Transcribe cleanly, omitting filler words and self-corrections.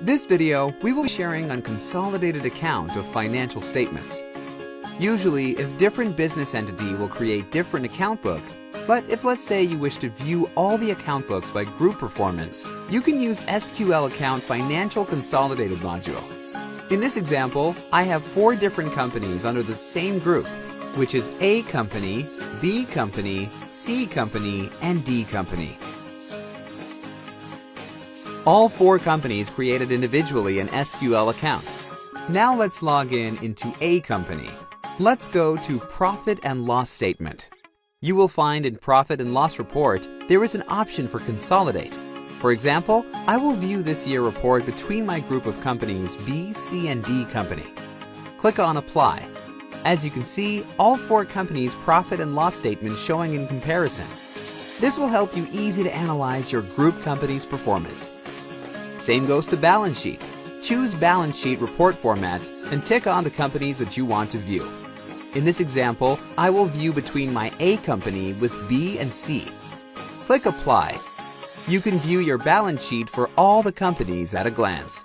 This video, we will be sharing on consolidated account of financial statements. Usually, if different business entity will create different account book, but if let's say you wish to view all the account books by group performance, you can use SQL Account Financial Consolidated module. In this example, I have 4 different companies under the same group, which is A company, B company, C company, and D company. All 4 companies created individually an SQL account. Now let's log in into A company. Let's go to Profit and Loss Statement. You will find in Profit and Loss Report, there is an option for Consolidate. For example, I will view this year report between my group of companies B, C, and D company. Click on Apply. As you can see, all 4 companies' profit and loss statements showing in comparison. This will help you easy to analyze your group company's performance. Same goes to Balance Sheet. Choose Balance Sheet report format and tick on the companies that you want to view. In this example, I will view between my A company with B and C. Click Apply. You can view your balance sheet for all the companies at a glance.